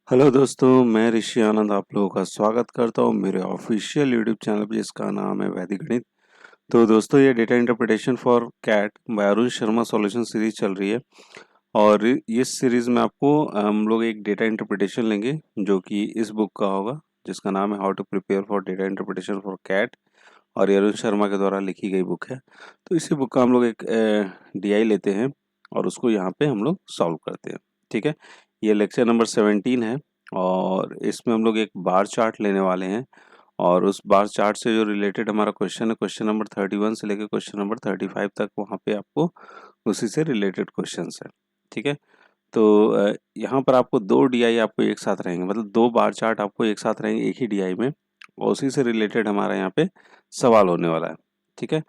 Hello दोस्तों, मैं ऋषि आनंद आप लोगों का स्वागत करता हूँ मेरे ऑफिशियल यूट्यूब चैनल पर जिसका नाम है वैदिक गणित। तो दोस्तों ये data interpretation for CAT by Arun Sharma solution series चल रही है और इस सीरीज में आपको हम लोग एक डेटा इंटरप्रिटेशन लेंगे जो कि इस बुक का होगा जिसका नाम है how to prepare for data interpretation for CAT और ये अरुण शर्मा के द्वारा लिखी गई बुक है। तो इसी बुक का हम लोग एक डीआई लेते हैं और उसको यहाँ पे हम लोग सॉल्व करते हैं। ठीक है, ये लेक्चर नंबर 17 है और इसमें हम लोग एक बार चार्ट लेने वाले हैं और उस बार चार्ट से जो रिलेटेड हमारा क्वेश्चन है, क्वेश्चन नंबर 31 से लेकर क्वेश्चन नंबर 35 तक वहाँ पे आपको उसी से रिलेटेड क्वेश्चंस है। ठीक है, तो यहाँ पर आपको दो डीआई आपको एक साथ रहेंगे, मतलब दो बार चार्ट आपको एक साथ रहेंगे एक ही डीआई में और उसी से रिलेटेड हमारा यहाँ पे सवाल होने वाला है। ठीक है,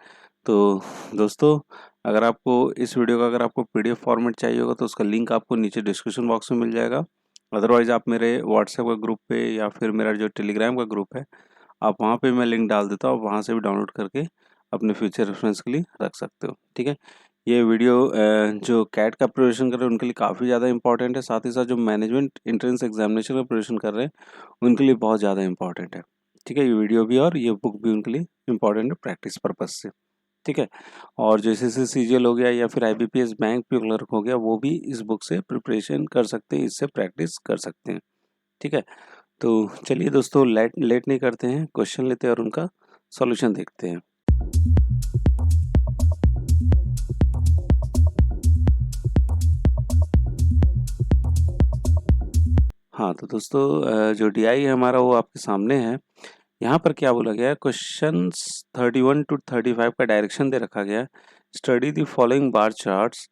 तो दोस्तों अगर आपको इस वीडियो का अगर आपको पीडीएफ फॉर्मेट चाहिए होगा तो उसका लिंक आपको नीचे डिस्क्रिप्शन बॉक्स में मिल जाएगा। अदरवाइज आप मेरे व्हाट्सएप का ग्रुप पे या फिर मेरा जो टेलीग्राम का ग्रुप है आप वहाँ पे मैं लिंक डाल देता हूँ, वहाँ से भी डाउनलोड करके अपने फ्यूचर रेफरेंस के लिए रख सकते हो। ठीक है, ये वीडियो जो कैट का प्रिपरेशन कर रहे हैं उनके लिए काफ़ी ज़्यादा इंपॉर्टेंट है, साथ ही साथ जो मैनेजमेंट एंट्रेंस एग्जामिनेशन का प्रिपरेशन कर रहे हैं उनके लिए बहुत ज़्यादा इंपॉर्टेंट है। ठीक है, ये वीडियो भी और ये बुक भी उनके लिए इंपॉर्टेंट है प्रैक्टिस पर्पज से। ठीक है, और जैसे से सीजीएल हो गया या फिर आईबीपीएस बैंक पे क्लर्क हो गया वो भी इस बुक से प्रिपरेशन कर सकते हैं, इससे प्रैक्टिस कर सकते हैं। ठीक है, तो चलिए दोस्तों लेट नहीं करते हैं, क्वेश्चन लेते हैं और उनका सॉल्यूशन देखते हैं। हाँ तो दोस्तों जो डीआई है हमारा वो आपके सामने है। यहाँ पर क्या बोला गया है, क्वेश्चन 31 to 35 का डायरेक्शन दे रखा गया है। Study the following bar charts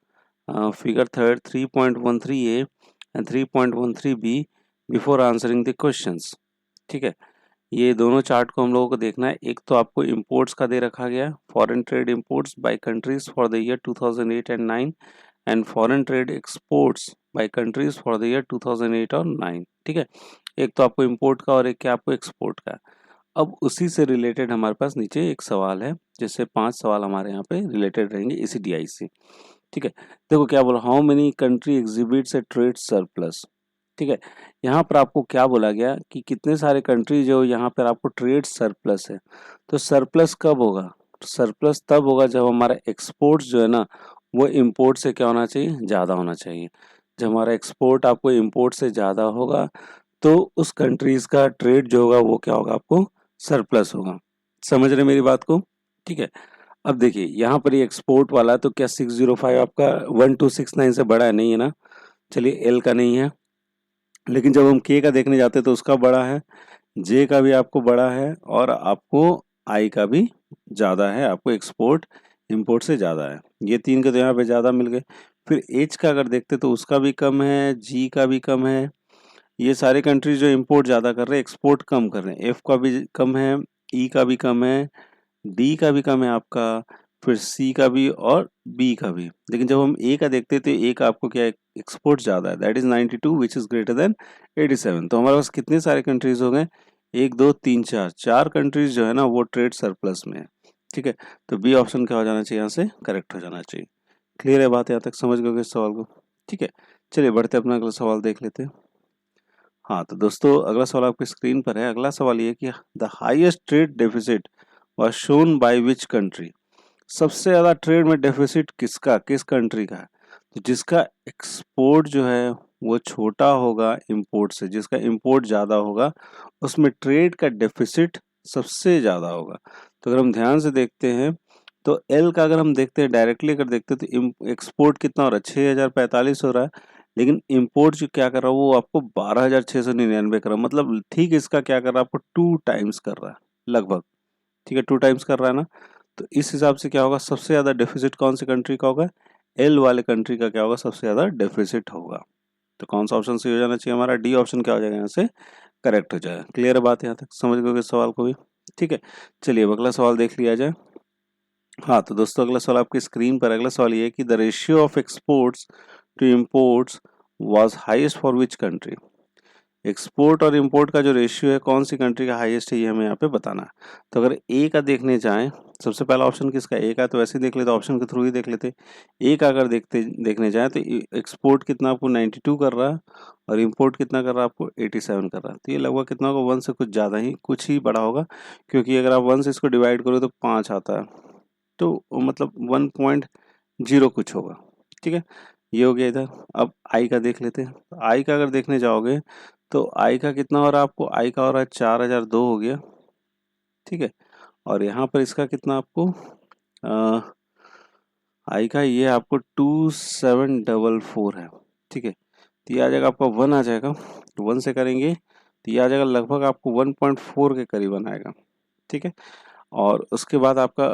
figure third 3.13a and 3.13b before answering the questions. ठीक है, ये दोनों चार्ट को हम लोगों को देखना है। एक तो आपको इंपोर्ट्स का दे रखा गया, foreign trade imports by countries for the year 2008 and 9 and foreign trade exports by countries for the year 2008 और 9। ठीक है, एक तो आपको इंपोर्ट का और एक क्या आपको एक्सपोर्ट का। अब उसी से रिलेटेड हमारे पास नीचे एक सवाल है, जैसे 5 सवाल हमारे यहाँ पे रिलेटेड रहेंगे इसी डीआई से। ठीक है, देखो क्या बोला, how many country exhibits A trade surplus. ठीक है, यहाँ पर आपको क्या बोला गया कि कितने सारे कंट्री जो यहाँ पर आपको ट्रेड सरप्लस है। तो सरप्लस कब होगा, सरप्लस तब होगा जब हमारा एक्सपोर्ट्स जो है ना वो इम्पोर्ट से क्या होना चाहिए, ज़्यादा होना चाहिए। जब हमारा एक्सपोर्ट आपको इम्पोर्ट से ज़्यादा होगा तो उस कंट्रीज़ का ट्रेड जो होगा वो क्या होगा, आपको सरप्लस होगा। समझ रहे मेरी बात को। ठीक है, अब देखिए यहाँ पर ये एक्सपोर्ट वाला तो क्या 605 आपका 1269 से बड़ा है, नहीं है ना। चलिए एल का नहीं है, लेकिन जब हम के का देखने जाते हैं तो उसका बड़ा है, जे का भी आपको बड़ा है और आपको आई का भी ज़्यादा है, आपको एक्सपोर्ट इंपोर्ट से ज़्यादा है। ये तीन के तो यहाँ पे ज़्यादा मिल गए। फिर एच का अगर देखते तो उसका भी कम है, जी का भी कम है। ये सारे कंट्रीज जो इंपोर्ट ज़्यादा कर रहे हैं एक्सपोर्ट कम कर रहे हैं। एफ का भी कम है, ई का भी कम है, डी का भी कम है आपका, फिर सी का भी और बी का भी। लेकिन जब हम ए का देखते हैं तो ए का आपको क्या एक्सपोर्ट ज़्यादा है, that is 92 which is greater than 87। तो हमारे पास कितने सारे कंट्रीज हो गए, 1 2 3 4, 4 कंट्रीज जो है ना वो ट्रेड सरप्लस में है। ठीक है, तो बी ऑप्शन क्या हो जाना चाहिए, यहाँ से करेक्ट हो जाना चाहिए। क्लियर है बात, यहाँ तक समझ गए इस सवाल को। ठीक है, चलिए बढ़ते अपना अगला सवाल देख लेते हैं। हाँ तो दोस्तों अगला सवाल आपकी स्क्रीन पर है। अगला सवाल ये कि the highest trade deficit was shown by which country. सबसे ज़्यादा ट्रेड में डेफिसिट किसका, किस कंट्री का है। तो जिसका एक्सपोर्ट जो है वो छोटा होगा इंपोर्ट से, जिसका इंपोर्ट ज़्यादा होगा उसमें ट्रेड का डेफिसिट सबसे ज़्यादा होगा। तो अगर हम ध्यान से देखते हैं तो एल का अगर हम देखते हैं डायरेक्टली अगर देखते हैं तो एक्सपोर्ट कितना हो रहा है, 6045 हो रहा है, लेकिन इंपोर्ट जो क्या कर रहा है वो आपको 12699 कर रहा है। मतलब ठीक इसका क्या कर रहा है, आपको 2 टाइम्स कर रहा है लगभग। ठीक है, 2 टाइम्स कर रहा है ना। तो इस हिसाब से क्या होगा, सबसे ज़्यादा डेफिसिट कौन सी कंट्री का होगा, एल वाले कंट्री का क्या होगा, सबसे ज़्यादा डेफिसिट होगा। तो कौन सा ऑप्शन सही हो जाना चाहिए, हमारा डी ऑप्शन क्या हो जाएगा, यहाँ से करेक्ट हो जाएगा। क्लियर है बात, यहाँ तक समझ गए इस सवाल को भी। ठीक है, चलिए अब अगला सवाल देख लिया जाए। हाँ तो दोस्तों अगला सवाल आपकी स्क्रीन पर, अगला सवाल ये है कि the ratio of exports to imports was highest for which country. Export और इंपोर्ट का जो रेशियो है कौन सी कंट्री का हाईएस्ट है ये हमें यहाँ पे बताना है। तो अगर ए का देखने जाएं सबसे पहला ऑप्शन किसका ए का है, तो वैसे ही देख लेते, ऑप्शन के थ्रू ही देख लेते। ए का अगर देखने जाए तो एक्सपोर्ट कितना आपको 92 कर रहा है और इंपोर्ट कितना कर रहा है आपको 87 कर रहा है। तो ये लगभग कितना होगा, 1 से कुछ ज़्यादा ही, कुछ ही बड़ा होगा, क्योंकि अगर आप 1 से इसको डिवाइड करो तो 5 आता है, तो मतलब 1.0 कुछ होगा। ठीक है, ये हो गया इधर। अब आई का देख लेते हैं। तो आई का अगर देखने जाओगे तो आई का कितना हो रहा है आपको, आई का हो रहा है 4002 हो गया। ठीक है, और यहाँ पर इसका कितना आपको आई का ये आपको 2744 है। ठीक है, तो ये आ जाएगा आपका 1 आ जाएगा, तो 1 से करेंगे तो ये आ जाएगा लगभग आपको 1.4 के करीबन आएगा। ठीक है, और उसके बाद आपका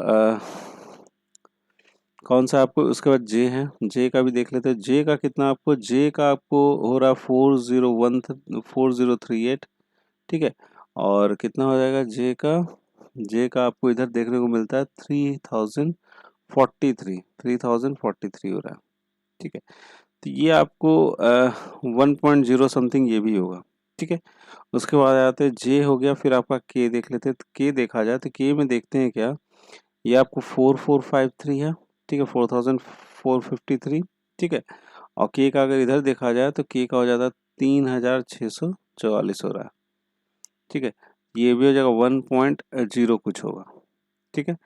कौन सा आपको, उसके बाद जे है, जे का भी देख लेते हैं। जे का कितना आपको, जे का आपको हो रहा है 4038। ठीक है, और कितना हो जाएगा जे का, जे का आपको इधर देखने को मिलता है 3043 हो रहा है। ठीक है, तो ये आपको 1.0 समथिंग ये भी होगा। ठीक है, उसके बाद आते हैं जे हो गया, फिर आपका के देख लेते हैं। तो के देखा जाए तो के में देखते हैं क्या, ये आपको 4453 है। ठीक है, 4453। ठीक है, और के का अगर इधर देखा जाए तो के का हो जाता है 3644 हो रहा है। ठीक है, ये भी हो जाएगा 1.0 कुछ होगा। ठीक है,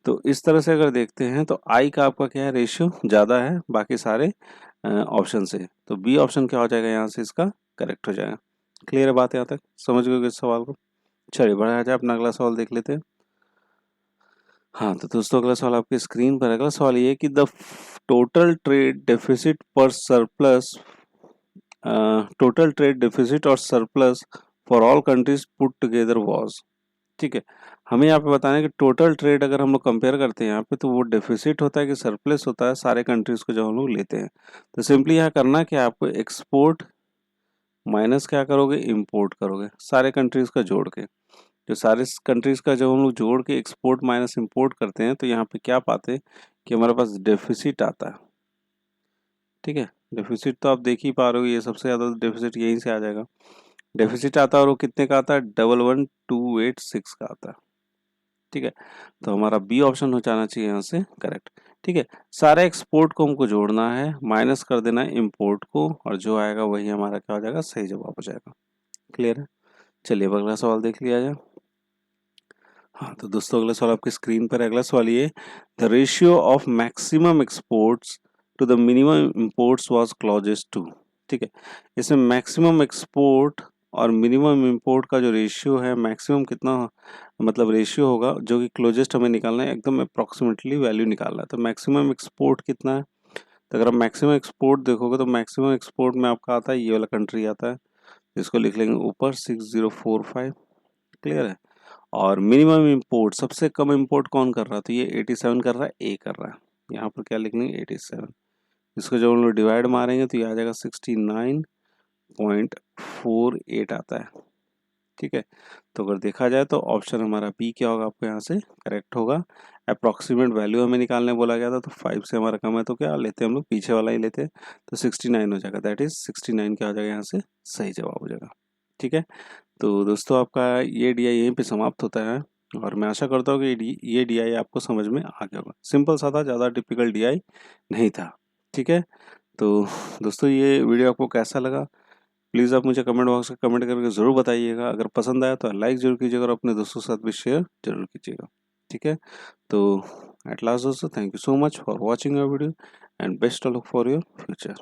तो इस तरह से अगर देखते हैं तो आई का आपका क्या है, रेशियो ज़्यादा है बाकी सारे ऑप्शन से, तो बी ऑप्शन क्या हो जाएगा यहाँ से, इसका करेक्ट हो जाएगा। क्लियर है बात यहाँ तक, समझ गए इस सवाल को? चलिए बढ़ा जाए, अपना अगला सवाल देख लेते हैं। हाँ, तो दोस्तों अगला सवाल आपकी स्क्रीन पर है। अगला सवाल ये है कि द टोटल ट्रेड डेफिसिट पर सरप्लस, टोटल ट्रेड डेफिसिट और surplus for all countries put together was. ठीक है, हमें यहाँ पे बताना है कि टोटल ट्रेड अगर हम लोग कंपेयर करते हैं यहाँ पे, तो वो डेफिसिट होता है कि सरप्लस होता है सारे कंट्रीज को जब हम लोग लेते हैं। तो सिंपली यहाँ करना कि आपको एक्सपोर्ट माइनस क्या करोगे, इंपोर्ट करोगे सारे कंट्रीज का जोड़ के। जो सारे कंट्रीज का जब हम लोग जोड़ के एक्सपोर्ट माइनस इंपोर्ट करते हैं तो यहाँ पे क्या पाते हैं कि हमारे पास डेफिसिट आता है। ठीक है, डेफिसिट तो आप देख ही पा रहे हो, ये सबसे ज़्यादा डेफिसिट यहीं से आ जाएगा। डेफिसिट आता है और वो कितने का आता है, 11286 का आता है। ठीक है, तो हमारा बी ऑप्शन हो जाना चाहिए यहाँ से करेक्ट। ठीक है, सारे एक्सपोर्ट को हमको जोड़ना है, माइनस कर देना है इंपोर्ट को, और जो आएगा वही हमारा क्या हो जाएगा, सही जवाब हो जाएगा। क्लियर है, चलिए अब अगला सवाल देख लिया जाए। हाँ, तो दोस्तों अगला सवाल आपकी स्क्रीन पर है। अगला सवाल ये, the ratio of maximum exports to the minimum imports was closest to. ठीक है, इसमें मैक्सिमम एक्सपोर्ट और मिनिमम इंपोर्ट का जो रेशियो है, मैक्सिमम कितना मतलब रेशियो होगा जो कि क्लोजेस्ट हमें निकालना है, एकदम अप्रॉक्सीमेटली वैल्यू निकालना है। तो मैक्सिमम एक्सपोर्ट कितना है, तो अगर आप मैक्सिमम एक्सपोर्ट देखोगे तो मैक्सिमम एक्सपोर्ट में आपका आता है ये वाला कंट्री आता है, इसको लिख लेंगे ऊपर 6045। क्लियर है, और मिनिमम इंपोर्ट सबसे कम इंपोर्ट कौन कर रहा है, तो ये 87 कर रहा है, ए कर रहा है। यहाँ पर क्या लिख लेंगे 87, इसको जब हम लोग डिवाइड मारेंगे तो ये आ जाएगा 69.48 आता है। ठीक है, तो अगर देखा जाए तो ऑप्शन हमारा बी क्या होगा, आपको यहाँ से करेक्ट होगा। अप्रॉक्सीमेट वैल्यू हमें निकालने बोला गया था, तो 5 से हमारा कम है तो क्या लेते हैं हम लोग, पीछे वाला ही लेते हैं, तो 69 हो जाएगा। दैट इज 69 क्या हो जाएगा, यहाँ से सही जवाब हो जाएगा। ठीक है, तो दोस्तों आपका ये DI यहीं पे समाप्त होता है, और मैं आशा करता हूँ कि ये DI आपको समझ में आ गया होगा। सिंपल सा था, ज़्यादा टिपिकल DI नहीं था। ठीक है, तो दोस्तों ये वीडियो आपको कैसा लगा, प्लीज़ आप मुझे कमेंट बॉक्स में कमेंट करके ज़रूर बताइएगा। अगर पसंद आया तो लाइक ज़रूर कीजिएगा और अपने दोस्तों के साथ भी शेयर जरूर कीजिएगा। ठीक है, तो एट लास्ट दोस्तों, thank you so much for watching your video and best of luck for your future.